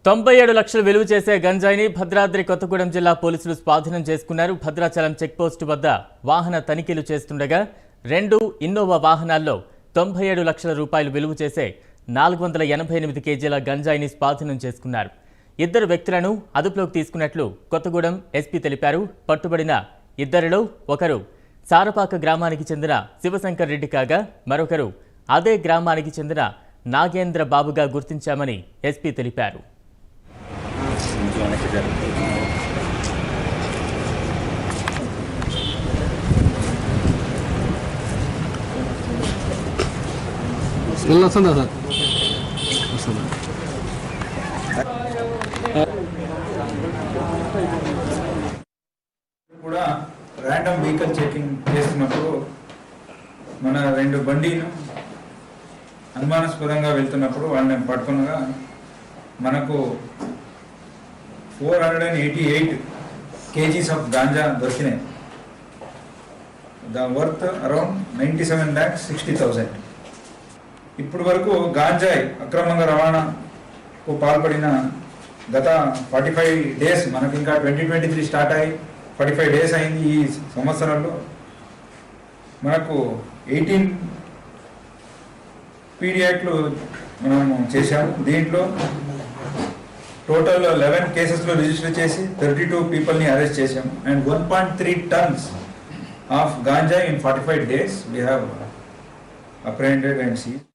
97 లక్షలు విలువ చేసే గంజాయిని భద్రాద్రి కొత్తగూడెం జిల్లా పోలీసులు స్వాధీనం చేసుకున్నారు. భద్రాచలం చెక్పోస్టు వద్ద వాహన తనిఖీలు చేస్తుండగా 2 ఇన్నోవా వాహనాల్లో 97 లక్షల రూపాయలు విలువ చేసే 488 కేజీల గంజాయిని స్వాధీనం చేసుకున్నారు. 2 వ్యక్తులను అదుపులోకి తీసుకున్నట్లు కొత్తగూడెం ఎస్పీ తెలిపారు. పట్టుబడిన ఇద్దరిలో ఒకరు సారపాక గ్రామానికి చెందిన శివశంకర్ రెడ్డి కాగా మరొకరు అదే గ్రామానికి చెందిన నాగేంద్ర బాబుగా గుర్తించామని ఎస్పీ తెలిపారు. కూడా ర్యాండమ్ వెహికల్ చెకింగ్ చేస్తున్నప్పుడు మన 2 బండిలు అనుమానాస్పదంగా వెళ్తున్నప్పుడు వాళ్ళని పట్టుకునగా మనకు 488 kgs ఆఫ్ గాంజా దొరికినాయి. The worth around 97,60,000. ఇప్పటి వరకు గాంజాయి అక్రమంగా రవాణాకు పాల్పడిన గత 45 డేస్, మనకి ఇంకా 2023 స్టార్ట్ అయ్యి 45 డేస్ అయింది. ఈ సంవత్సరంలో మనకు 18 పీడియాట్లు మనము చేశాము. దీంట్లో టోటల్ 11 కేసెస్లో రిజిస్టర్ చేసి 32 పీపుల్ని అరెస్ట్ చేశాము. And 1.3 tons of ganja in 45 days we have apprehended and seized.